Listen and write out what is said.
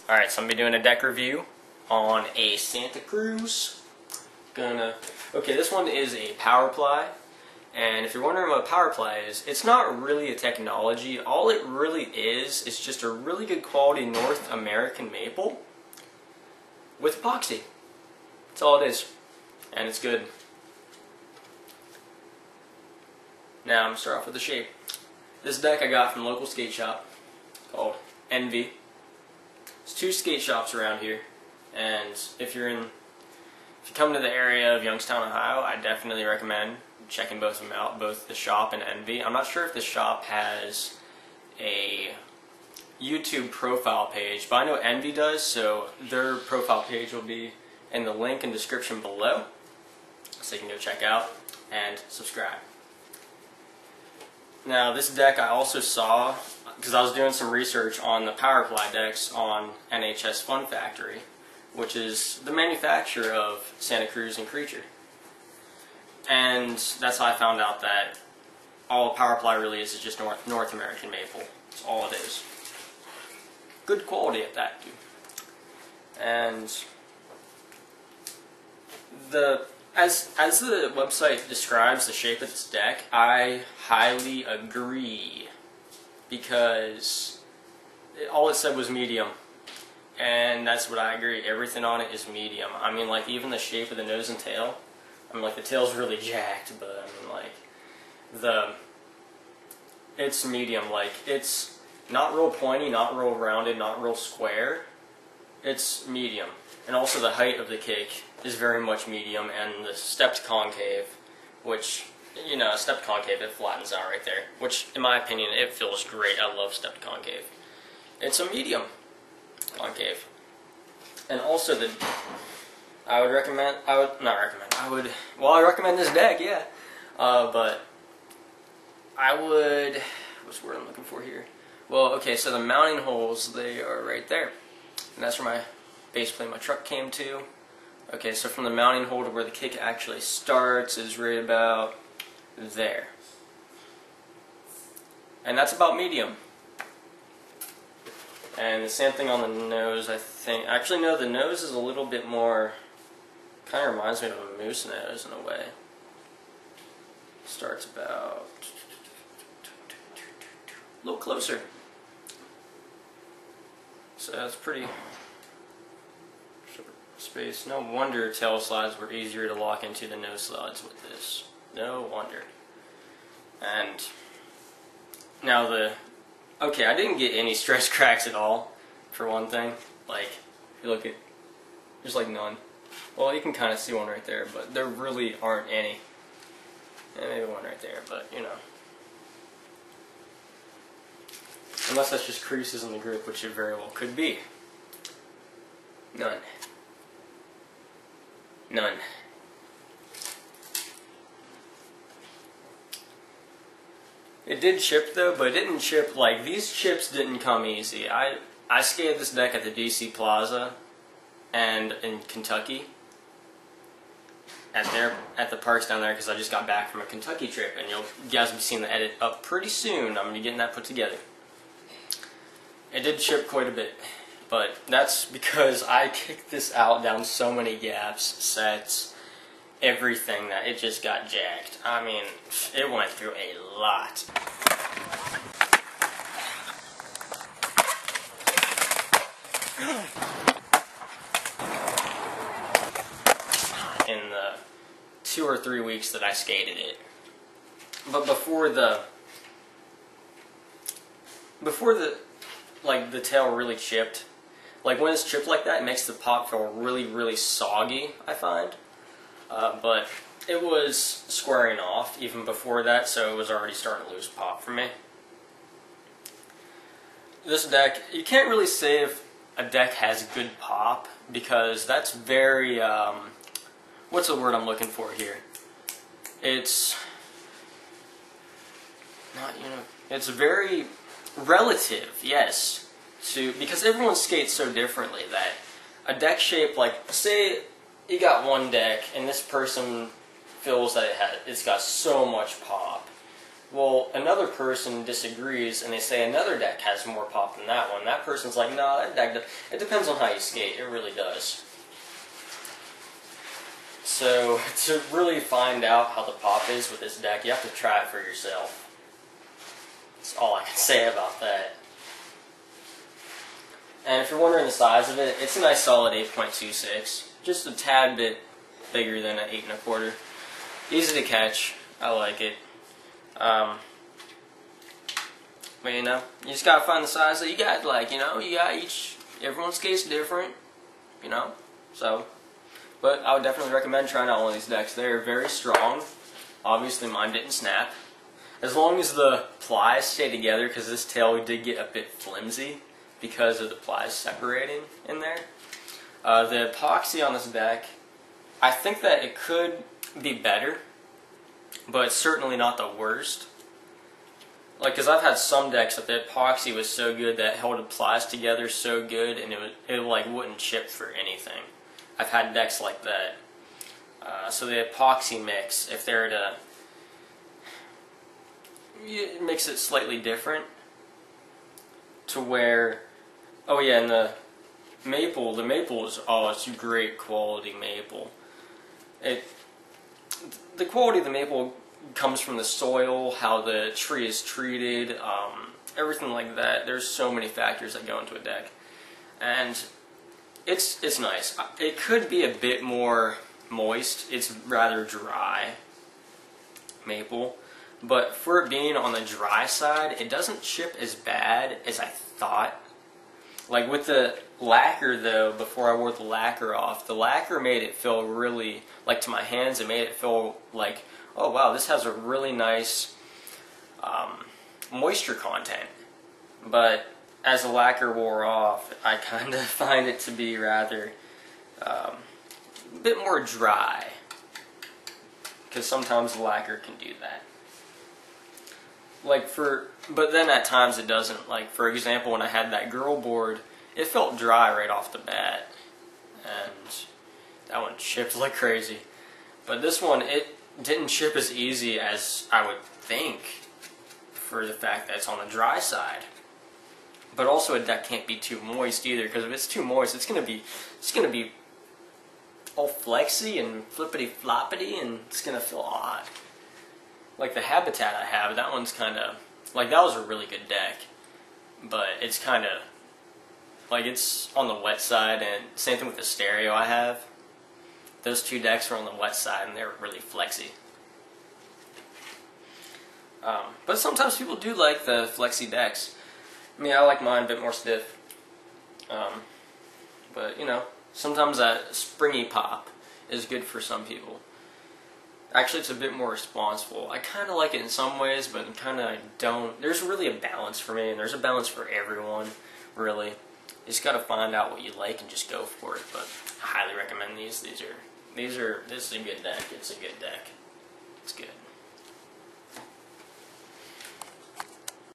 Alright, so I'm going to be doing a deck review on a Santa Cruz. Okay, this one is a Powerply. And if you're wondering what Powerply is, it's not really a technology. All it really is just a really good quality North American maple with epoxy. That's all it is. And it's good. Now, I'm going to start off with the shape. This deck I got from a local skate shop called Envy. There's 2 skate shops around here, and if you come to the area of Youngstown, Ohio, I definitely recommend checking both of them out, both the shop and Envy. I'm not sure if the shop has a YouTube profile page, but I know Envy does, so their profile page will be in the link and description below, so you can go check out and subscribe. Now, this deck I also saw because I was doing some research on the Powerply decks on NHS Fun Factory, which is the manufacturer of Santa Cruz and Creature. And that's how I found out that all Powerply really is just North American maple. That's all it is. Good quality at that, too. And as the website describes the shape of this deck, I highly agree, because all it said was medium, and that's what I agree. Everything on it is medium. I mean, like, even the shape of the nose and tail. I mean, like, the tail's really jacked, but I mean, like, it's medium. Like, it's not real pointy, not real rounded, not real square. It's medium. And also the height of the cake is very much medium, and the stepped concave, which, you know, stepped concave, it flattens out right there, which, in my opinion, it feels great. I love stepped concave. It's a medium concave. And also I recommend this deck, yeah. But I would, what's the word I'm looking for here? Well, okay, so the mounting holes, they are right there. And that's where my base plate, my truck came to. Okay, so from the mounting hole to where the kick actually starts is right about there. And that's about medium. And the same thing on the nose, I think. Actually, no, the nose is a little bit more, kind of reminds me of a moose nose in a way. Starts about a little closer. So that's pretty space. No wonder tail slides were easier to lock into than nose slides with this. No wonder. And now okay, I didn't get any stress cracks at all, for one thing. Like, if you look at, there's like none. Well, you can kind of see one right there, but there really aren't any. And maybe one right there, but you know. Unless that's just creases in the grip, which it very well could be. None. None. It did chip though, but it didn't chip, like, these chips didn't come easy. I skated this deck at the DC Plaza and in Kentucky at the parks down there, because I just got back from a Kentucky trip, and you guys will be seeing the edit up pretty soon. I'm going to be getting that put together. It did chip quite a bit, but that's because I kicked this out down so many gaps, sets, everything, that it just got jacked. I mean, it went through a lot. In the 2 or 3 weeks that I skated it. But before the like, the tail really chipped. Like, when it's chipped like that, it makes the pop feel really, really soggy, I find. But it was squaring off even before that, so it was already starting to lose pop for me. This deck, you can't really say if a deck has good pop, because that's very, what's the word I'm looking for here? It's not, you know, it's very relative, yes, because everyone skates so differently that a deck shape, like, say you got one deck and this person feels that it's got so much pop, Well, another person disagrees, and they say another deck has more pop than that one. That person's like, no, that deck, it depends on how you skate. It really does. So, to really find out how the pop is with this deck, you have to try it for yourself. That's all I can say about that. And if you're wondering the size of it, it's a nice solid 8.26. Just a tad bit bigger than an 8 1/4. Easy to catch. I like it. But you know, you just gotta find the size that you got. Like, you know, you got everyone's skate's different. You know, so. But I would definitely recommend trying out one of these decks. They're very strong. Obviously, mine didn't snap. As long as the plies stay together, because this tail did get a bit flimsy because of the plies separating in there. The epoxy on this deck, I think that it could be better, but it's certainly not the worst. Like, because I've had some decks that the epoxy was so good that it held the plies together so good, and it like wouldn't chip for anything. I've had decks like that. So the epoxy mix, if they're to mix it slightly different to where, oh yeah, and the maple is, oh, it's great quality maple. The quality of the maple comes from the soil, how the tree is treated, everything like that. There's so many factors that go into a deck, and it's nice. It could be a bit more moist. It's rather dry maple, but for it being on the dry side, it doesn't chip as bad as I thought. Like with the lacquer though, before I wore the lacquer off, the lacquer made it feel really, like to my hands, it made it feel like, oh wow, this has a really nice moisture content. But as the lacquer wore off, I kind of find it to be rather a bit more dry, because sometimes the lacquer can do that. But then at times it doesn't. Like, for example, when I had that girl board, it felt dry right off the bat, and that one chipped like crazy. But this one, it didn't chip as easy as I would think, for the fact that it's on the dry side. But also a deck can't be too moist either, because if it's too moist, it's gonna be all flexy and flippity floppity, and it's gonna feel odd. Like the Habitat I have, that one's kind of like, that was a really good deck, but it's kind of like, it's on the wet side. And same thing with the Stereo I have. Those two decks are on the wet side, and they're really flexy. But sometimes people do like the flexy decks. I mean, I like mine a bit more stiff. But, you know, sometimes that springy pop is good for some people. Actually, it's a bit more responsible. I kind of like it in some ways, but kind of don't. There's really a balance for me, and there's a balance for everyone, really. You just got to find out what you like and just go for it. But I highly recommend these. This is a good deck. It's a good deck. It's good.